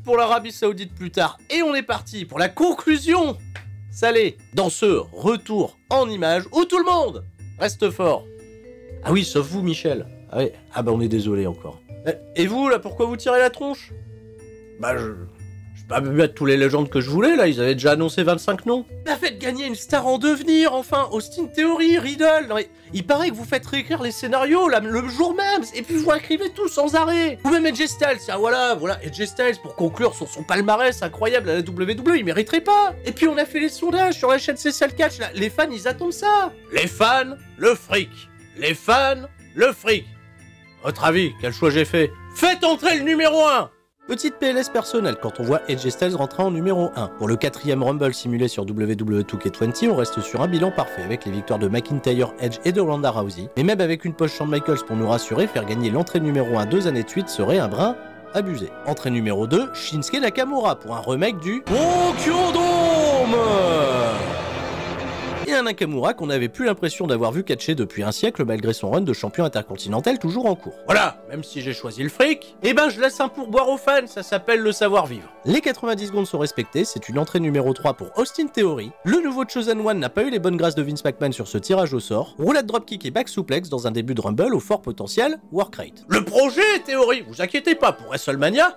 Pour l'Arabie Saoudite plus tard, et on est parti pour la conclusion salée dans ce retour en images où tout le monde reste fort. Ah oui, sauf vous, Michel. Ah oui, on est désolé encore. Et vous, là, pourquoi vous tirez la tronche? Je pas mettre tous les légendes que je voulais, là, ils avaient déjà annoncé 25 noms. Faites gagner une star en devenir, enfin, Austin Theory, Riddle. Non, mais il paraît que vous faites réécrire les scénarios, là, le jour même, et puis vous écrivez tout sans arrêt. Ou même Edge Styles, voilà, Edge Styles, pour conclure sur son palmarès incroyable à la WWE, il mériterait pas. Et puis on a fait les sondages sur la chaîne CCL Catch, là, les fans, ils attendent ça. Les fans, le fric. Les fans, le fric. Votre avis, quel choix j'ai fait? Faites entrer le numéro 1. Petite PLS personnelle quand on voit Edge Styles rentrer en numéro 1. Pour le 4e Rumble simulé sur WWE 2K20, on reste sur un bilan parfait avec les victoires de McIntyre, Edge et de Ronda Rousey. Mais même avec une poche Shawn Michaels pour nous rassurer, faire gagner l'entrée numéro 1 2 années de suite serait un brin abusé. Entrée numéro 2, Shinsuke Nakamura pour un remake du Tokyo Dome. et un Nakamura qu'on n'avait plus l'impression d'avoir vu catcher depuis un siècle malgré son run de champion intercontinental toujours en cours. Voilà, même si j'ai choisi le fric, eh ben je laisse un pourboire aux fans, ça s'appelle le savoir-vivre. Les 90 secondes sont respectées, c'est une entrée numéro 3 pour Austin Theory. Le nouveau Chosen One n'a pas eu les bonnes grâces de Vince McMahon sur ce tirage au sort. Roulade dropkick et back suplex dans un début de Rumble au fort potentiel workrate. Le projet Theory, vous inquiétez pas, pour WrestleMania,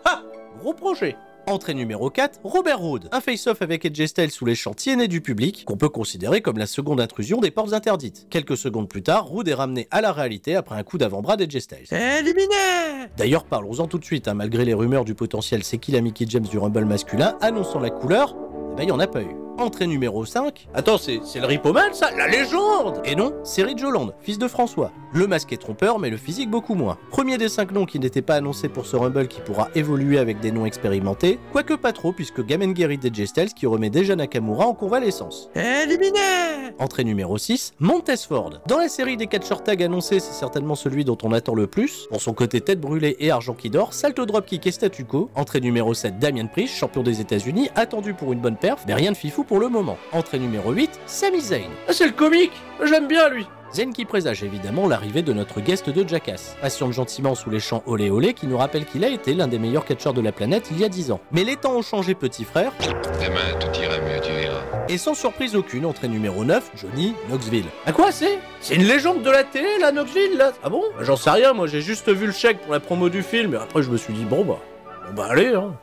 gros projet. Entrée numéro 4, Robert Roode, un face-off avec AJ Styles sous les chants tiennés du public, qu'on peut considérer comme la seconde intrusion des portes interdites. Quelques secondes plus tard, Roode est ramené à la réalité après un coup d'avant-bras d'AJ Styles. Éliminé! D'ailleurs, parlons-en tout de suite, malgré les rumeurs du potentiel c'est qui la Mickie James du Rumble masculin, annonçant la couleur, eh ben y en a pas eu. Entrée numéro 5. Attends, c'est le Ripoman ça? La légende! Et non, c'est Ridge Holland, fils de François. Le masque est trompeur, mais le physique beaucoup moins. Premier des 5 noms qui n'étaient pas annoncés pour ce Rumble qui pourra évoluer avec des noms expérimentés, quoique pas trop puisque Gamen Gary d'AJ Styles qui remet déjà Nakamura en convalescence. Éliminé! Entrée numéro 6, Montez Ford. Dans la série des catcheur tags annoncés, c'est certainement celui dont on attend le plus. Pour son côté tête brûlée et argent qui dort, salto dropkick et statu quo. Entrée numéro 7, Damian Priest, champion des États-Unis, attendu pour une bonne perf, mais rien de fifou pour le moment. Entrée numéro 8, Sami Zayn. Ah, c'est le comique, j'aime bien lui. Zayn qui présage évidemment l'arrivée de notre guest de Jackass. Patiente gentiment sous les chants olé olé qui nous rappelle qu'il a été l'un des meilleurs catcheurs de la planète il y a 10 ans. Mais les temps ont changé petit frère. Demain tout ira mieux, tu verras. Et sans surprise aucune, entrée numéro 9, Johnny Knoxville. À quoi c'est? C'est une légende de la télé là, Knoxville là? Ah bon? J'en sais rien, moi j'ai juste vu le chèque pour la promo du film et après je me suis dit bon bah allez hein.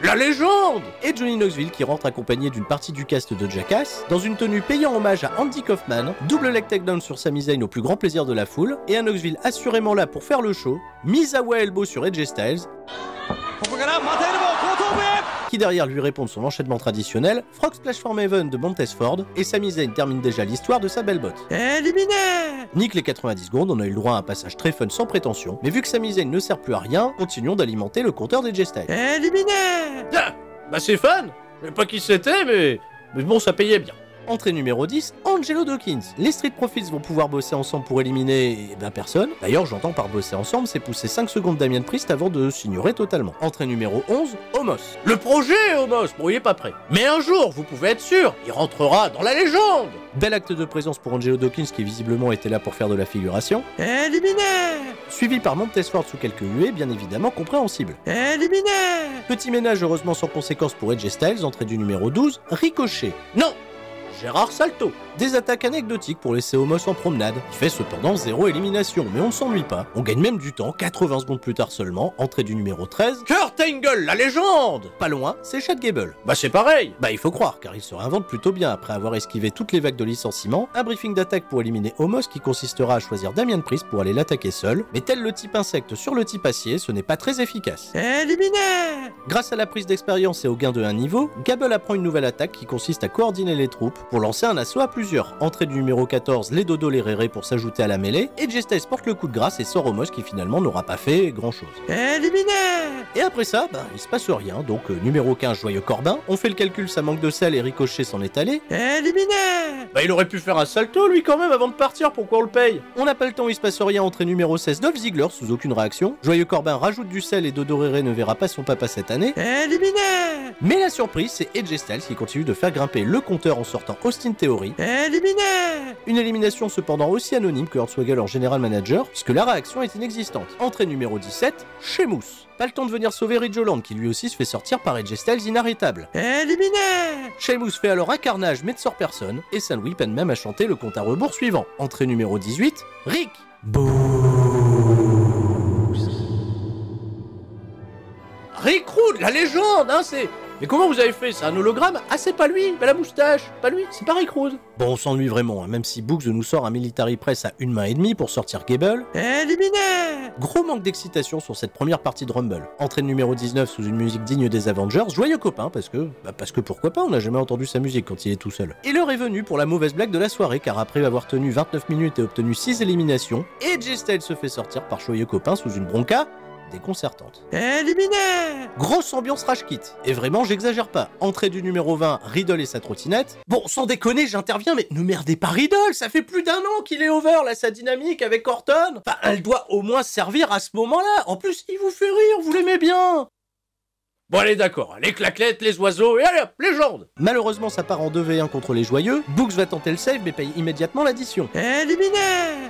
La légende! Et Johnny Knoxville qui rentre accompagné d'une partie du cast de Jackass, dans une tenue payant hommage à Andy Kaufman, double leg takedown sur Sami Zayn au plus grand plaisir de la foule, et un Knoxville assurément là pour faire le show, Misawa elbow sur AJ Styles, qui derrière lui répond de son enchaînement traditionnel, Frog Splash from Heaven de Montez Ford, et Sami Zayn termine déjà l'histoire de sa belle botte. Éliminé! Nique les 90 secondes, on a eu le droit à un passage très fun sans prétention, mais vu que Sami Zayn ne sert plus à rien, continuons d'alimenter le compteur des J-Style. Éliminé! Ah, bah c'est fun! Je sais pas qui c'était, mais bon, ça payait bien. Entrée numéro 10, Angelo Dawkins. Les Street Profits vont pouvoir bosser ensemble pour éliminer, personne. D'ailleurs, j'entends par bosser ensemble, c'est pousser 5 secondes Damien Priest avant de s'ignorer totalement. Entrée numéro 11, Omos. Le projet Omos, bon, il est pas prêt. Mais un jour, vous pouvez être sûr, il rentrera dans la légende. Bel acte de présence pour Angelo Dawkins qui visiblement était là pour faire de la figuration. Éliminé! Suivi par Montez Ford sous quelques huées, bien évidemment compréhensible. Éliminé! Petit ménage heureusement sans conséquence pour AJ Styles, entrée du numéro 12, Ricochet. Non! Gérard Salto. Des attaques anecdotiques pour laisser Omos en promenade. Il fait cependant 0 élimination, mais on ne s'ennuie pas. On gagne même du temps, 80 secondes plus tard seulement, entrée du numéro 13. Kurt Angle, la légende! Pas loin, c'est Chad Gable. Bah c'est pareil. Bah il faut croire, car il se réinvente plutôt bien après avoir esquivé toutes les vagues de licenciement. Un briefing d'attaque pour éliminer Omos qui consistera à choisir Damien Priest pour aller l'attaquer seul. Mais tel le type insecte sur le type acier, ce n'est pas très efficace. Éliminé! Grâce à la prise d'expérience et au gain de 1 niveau, Gable apprend une nouvelle attaque qui consiste à coordonner les troupes pour lancer un assaut à plusieurs. Entrée du numéro 14, les dodos les rérés pour s'ajouter à la mêlée, et AJ Styles porte le coup de grâce et sort Omos qui finalement n'aura pas fait grand chose. Éliminé! Et après ça, il se passe rien, donc numéro 15, Joyeux Corbin, on fait le calcul, ça manque de sel et Ricochet s'en est allé. Éliminé! Il aurait pu faire un salto lui quand même avant de partir, pourquoi on le paye? On n'a pas le temps, il se passe rien, entrée numéro 16, Dolph Ziggler sous aucune réaction. Joyeux Corbin rajoute du sel et Dodo Réré ne verra pas son papa cette année. Éliminé! Mais la surprise, c'est AJ Styles qui continue de faire grimper le compteur en sortant Austin Theory. Éliminé! Une élimination cependant aussi anonyme que Hornswoggle en général manager, puisque la réaction est inexistante. Entrée numéro 17, Sheamus. Pas le temps de venir sauver Ridge Holland qui lui aussi se fait sortir par AJ Styles inarrêtable. Éliminé! Sheamus fait alors un carnage mais ne sort personne, et Saint-Louis peine même à chanter le compte à rebours suivant. Entrée numéro 18, Rick. Rick Rude, la légende, hein, c'est... Mais comment vous avez fait? C'est un hologramme? Ah c'est pas lui, la moustache, pas lui, c'est pas Rick Rude. Bon on s'ennuie vraiment, même si Boogs nous sort un military press à 1 main et demie pour sortir Gable. Éliminé! Gros manque d'excitation sur cette première partie de Rumble. Entrée numéro 19 sous une musique digne des Avengers, joyeux copain parce que pourquoi pas, on n'a jamais entendu sa musique quand il est tout seul. Et l'heure est venue pour la mauvaise blague de la soirée car après avoir tenu 29 minutes et obtenu 6 éliminations, AJ Styles se fait sortir par joyeux copain sous une bronca déconcertante. Éliminé! Grosse ambiance rage kit. Et vraiment, j'exagère pas. Entrée du numéro 20, Riddle et sa trottinette. Bon, sans déconner, j'interviens, mais ne merdez pas Riddle, ça fait plus d'1 an qu'il est over, là, sa dynamique avec Orton. Enfin, elle doit au moins servir à ce moment-là. En plus, il vous fait rire, vous l'aimez bien. Bon allez d'accord, les claquettes, les oiseaux, et allez hop, légende. Malheureusement ça part en 2v1 contre les joyeux, Boogs va tenter le save mais paye immédiatement l'addition. Éliminé.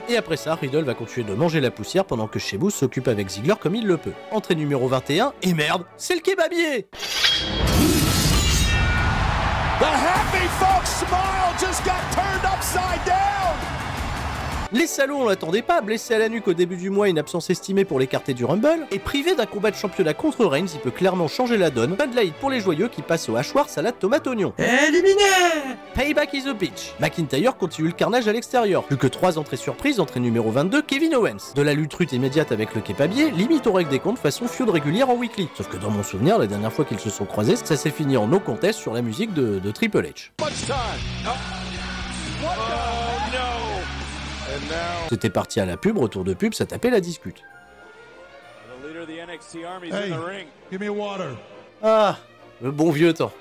Et après ça, Riddle va continuer de manger la poussière pendant que Sheamus s'occupe avec Ziggler comme il le peut. Entrée numéro 21, et merde, c'est le kebabier. The happy folks smile just got turned upside down. Les salauds, on l'attendait pas, blessé à la nuque au début du mois, une absence estimée pour l'écarter du Rumble, et privé d'un combat de championnat contre Reigns, il peut clairement changer la donne. Pas de la hit pour les joyeux qui passent au hachoir, salade, tomate, oignon. Éliminé. Payback is a bitch. McIntyre continue le carnage à l'extérieur. Plus que 3 entrées surprises, entrée numéro 22, Kevin Owens. De la lutte rute immédiate avec le kebabier, limite au règle des comptes façon feud régulière en weekly. Sauf que dans mon souvenir, la dernière fois qu'ils se sont croisés, ça s'est fini en no contest sur la musique de Triple H. C'était parti à la pub, retour de pub, ça tapait la discute. Hey, give me water. Ah, le bon vieux temps.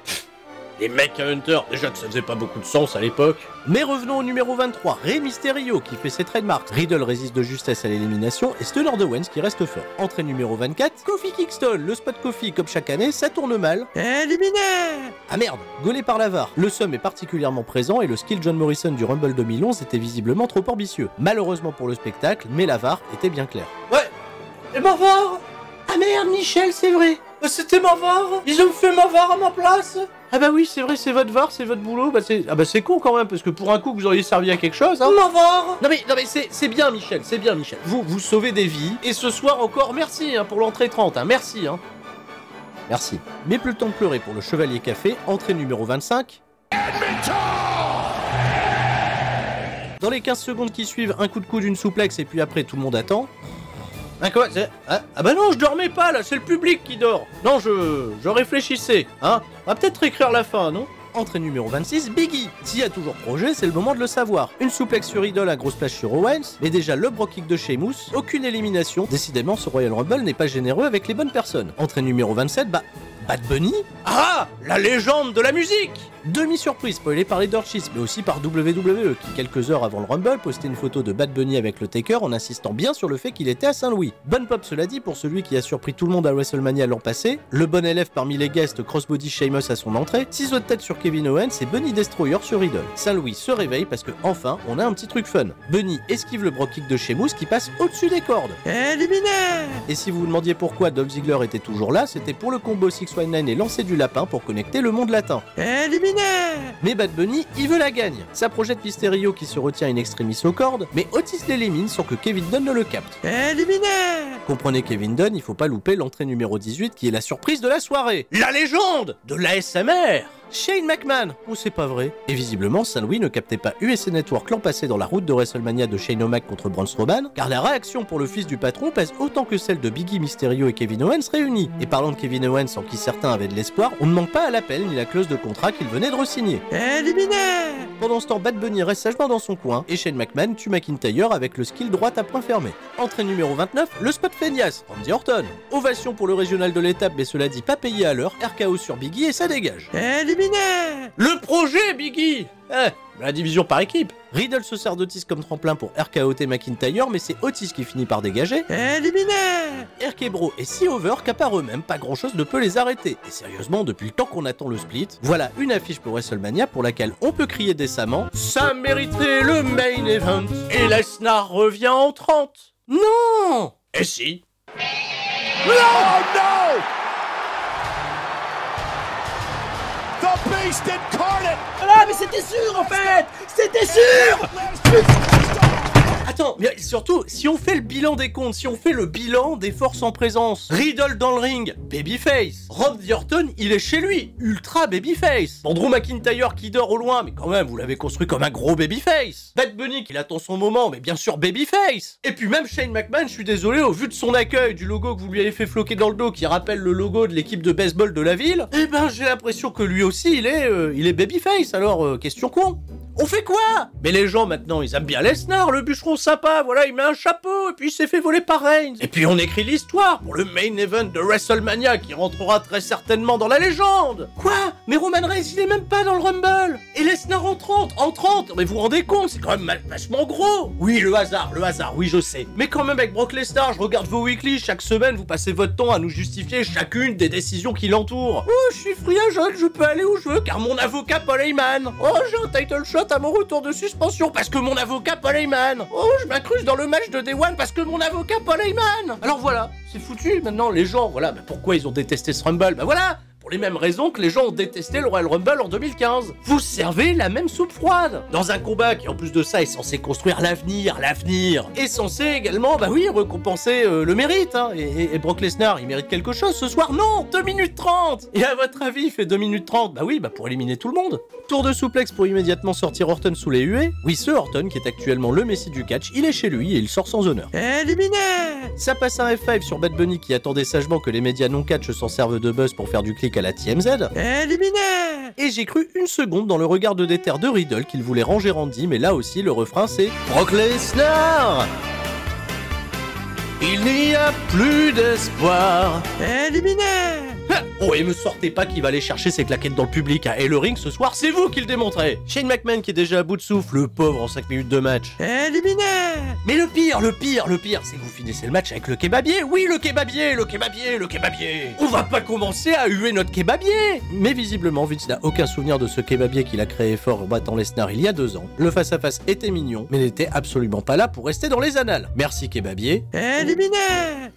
Les mecs à Hunter, déjà que ça faisait pas beaucoup de sens à l'époque. Mais revenons au numéro 23, Rey Mysterio qui fait ses trademarks. Riddle résiste de justesse à l'élimination et Stunner de Owens qui reste fort. Entrée numéro 24, Kofi Kingston, le spot Kofi comme chaque année, ça tourne mal. Éliminé. Ah merde, gaulé par la VAR. Le somme est particulièrement présent et le skill John Morrison du Rumble 2011 était visiblement trop ambitieux. Malheureusement pour le spectacle, mais la VAR était bien claire. Ouais, et ma VAR. Ah merde Michel, c'est vrai. C'était ma VAR. Ils ont fait ma VAR à ma place. Ah bah oui, c'est vrai, c'est votre VAR, c'est votre boulot. C'est con quand même, parce que pour un coup, vous auriez servi à quelque chose, hein. Ma VAR. Non mais c'est bien, Michel, c'est bien, Michel. Vous sauvez des vies. Et ce soir encore, merci hein, pour l'entrée 30, hein, merci. Hein. Merci. Mais plus le temps de pleurer pour le Chevalier Café, entrée numéro 25. Dans les 15 secondes qui suivent, un coup de coude, une souplex, et puis après, tout le monde attend. Ah quoi, ah bah non, je dormais pas là, c'est le public qui dort. Non, je réfléchissais, hein. On va peut-être réécrire la fin, non? Entrée numéro 26, Biggie. S'il y a toujours projet, c'est le moment de le savoir. Une souplex sur Idol, un gros splash sur Owens, mais déjà le bro kick de Sheamus, aucune élimination. Décidément, ce Royal Rumble n'est pas généreux avec les bonnes personnes. Entrée numéro 27, Bad Bunny. Ah, la légende de la musique. Demi-surprise spoilée par les Dirt Sheets, mais aussi par WWE, qui quelques heures avant le Rumble postait une photo de Bad Bunny avec le Taker en insistant bien sur le fait qu'il était à Saint-Louis. Bonne pop cela dit pour celui qui a surpris tout le monde à WrestleMania l'an passé, le bon élève parmi les guests Crossbody Sheamus à son entrée, ciseaux de tête sur Kevin Owens et Bunny Destroyer sur Idol. Saint-Louis se réveille parce que enfin on a un petit truc fun. Bunny esquive le bro kick de Sheamus qui passe au-dessus des cordes. Éliminé. Et si vous vous demandiez pourquoi Dolph Ziggler était toujours là, c'était pour le combo 619 et lancer du lapin pour connecter le monde latin. Éliminé. Mais Bad Bunny, il veut la gagne. Ça projette Mysterio qui se retient in extremis aux cordes, mais Otis l'élimine sans que Kevin Dunn ne le capte. Éliminé. Comprenez Kevin Dunn, il faut pas louper l'entrée numéro 18 qui est la surprise de la soirée. La légende de l'ASMR. Shane McMahon, oh c'est pas vrai. Et visiblement, Saint-Louis ne captait pas USA Network l'an passé dans la route de WrestleMania de Shane O'Mac contre Braun Strowman, car la réaction pour le fils du patron pèse autant que celle de Biggie, Mysterio et Kevin Owens réunis. Et parlant de Kevin Owens en qui certains avaient de l'espoir, on ne manque pas à l'appel ni la clause de contrat qu'il venait de re-signer. Éliminé. Pendant ce temps, Bad Bunny reste sagement dans son coin, et Shane McMahon tue McIntyre avec le skill droite à point fermé. Entrée numéro 29, le spot feignasse, Randy Orton. Ovation pour le régional de l'étape, mais cela dit pas payé à l'heure, RKO sur Biggie et ça dégage. Éliminé. Le projet Biggie. La division par équipe. Riddle se sert d'Otis comme tremplin pour RKOT McIntyre, mais c'est Otis qui finit par dégager. Éliminé. RK Bro est si over qu'à part eux-mêmes, pas grand chose ne peut les arrêter. Et sérieusement, depuis le temps qu'on attend le split, voilà une affiche pour WrestleMania pour laquelle on peut crier décemment « Ça mériterait le main event !» Et Lesnar revient en 30. Non. Et si. No, no! The Beast incarnate! Ah, mais c'était sûr en fait! C'était sûr! Attends, mais surtout, si on fait le bilan des comptes, si on fait le bilan des forces en présence, Riddle dans le ring, babyface. Randy Orton, il est chez lui, ultra babyface. Drew McIntyre qui dort au loin, mais quand même, vous l'avez construit comme un gros babyface. Bad Bunny qui attend son moment, mais bien sûr babyface. Et puis même Shane McMahon, je suis désolé, au vu de son accueil, du logo que vous lui avez fait floquer dans le dos, qui rappelle le logo de l'équipe de baseball de la ville, eh ben j'ai l'impression que lui aussi, il est babyface, alors question con. On fait quoi? Mais les gens maintenant, ils aiment bien Lesnar, le bûcheron sympa, voilà, il met un chapeau et puis il s'est fait voler par Reigns. Et puis on écrit l'histoire pour le main event de WrestleMania qui rentrera très certainement dans la légende. Quoi? Mais Roman Reigns, il est même pas dans le Rumble. Et Lesnar en 30, mais vous vous rendez compte, c'est quand même vachement gros. Oui, le hasard, oui je sais. Mais quand même avec Brock Lesnar, je regarde vos weekly, chaque semaine vous passez votre temps à nous justifier chacune des décisions qui l'entourent. Oh, je suis free agent, je peux aller où je veux car mon avocat Paul Heyman. Oh, j'ai un title shot à mon retour de suspension parce que mon avocat Paul Heyman. Oh, je m'incruste dans le match de Day One parce que mon avocat Paul Heyman. Alors voilà, c'est foutu. Maintenant, les gens, voilà, pourquoi ils ont détesté ce Rumble? Voilà, pour les mêmes raisons que les gens ont détesté le Royal Rumble en 2015. Vous servez la même soupe froide. Dans un combat qui, en plus de ça, est censé construire l'avenir, est censé également, récompenser le mérite. Hein. Et Brock Lesnar, il mérite quelque chose ce soir? Non, 2 minutes 30. Et à votre avis, il fait 2 minutes 30? Pour éliminer tout le monde. Tour de souplex pour immédiatement sortir Orton sous les huées. Oui, ce Orton, qui est actuellement le messie du catch, il est chez lui et il sort sans honneur. Éliminé. Ça passe un F5 sur Bad Bunny qui attendait sagement que les médias non-catch s'en servent de buzz pour faire du clic à la TMZ. Éliminé. Et j'ai cru une seconde dans le regard de déter de Riddle qu'il voulait ranger Randy, mais là aussi le refrain c'est Brock Lesnar. Il n'y a plus d'espoir. Éliminé. Oh, et me sortez pas qu'il va aller chercher ses claquettes dans le public, hein. Et le ring ce soir, c'est vous qui le démontrez. Shane McMahon qui est déjà à bout de souffle, le pauvre en 5 minutes de match. Éliminé. Mais le pire, c'est que vous finissez le match avec le kebabier. Oui, le kebabier. On va pas commencer à huer notre kebabier. Mais visiblement, Vince n'a aucun souvenir de ce kebabier qu'il a créé fort en battant Lesnar il y a 2 ans. Le face-à-face était mignon, mais n'était absolument pas là pour rester dans les annales. Merci kebabier. Éliminé.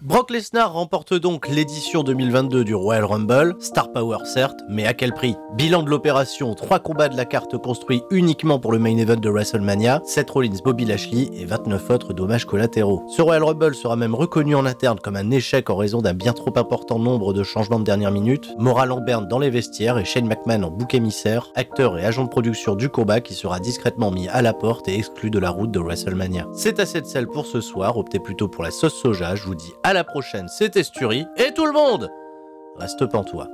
Brock Lesnar remporte donc l'édition 2022 du Royal Rumble, Star Power certes, mais à quel prix? Bilan de l'opération, 3 combats de la carte construits uniquement pour le main event de WrestleMania, Seth Rollins, Bobby Lashley et 29 autres dommages collatéraux. Ce Royal Rumble sera même reconnu en interne comme un échec en raison d'un bien trop important nombre de changements de dernière minute, morale en berne dans les vestiaires et Shane McMahon en bouc émissaire, acteur et agent de production du combat qui sera discrètement mis à la porte et exclu de la route de WrestleMania. C'est assez de sel pour ce soir, optez plutôt pour la sauce soja, je vous dis à la prochaine, c'était Sturi, et tout le monde reste pantois.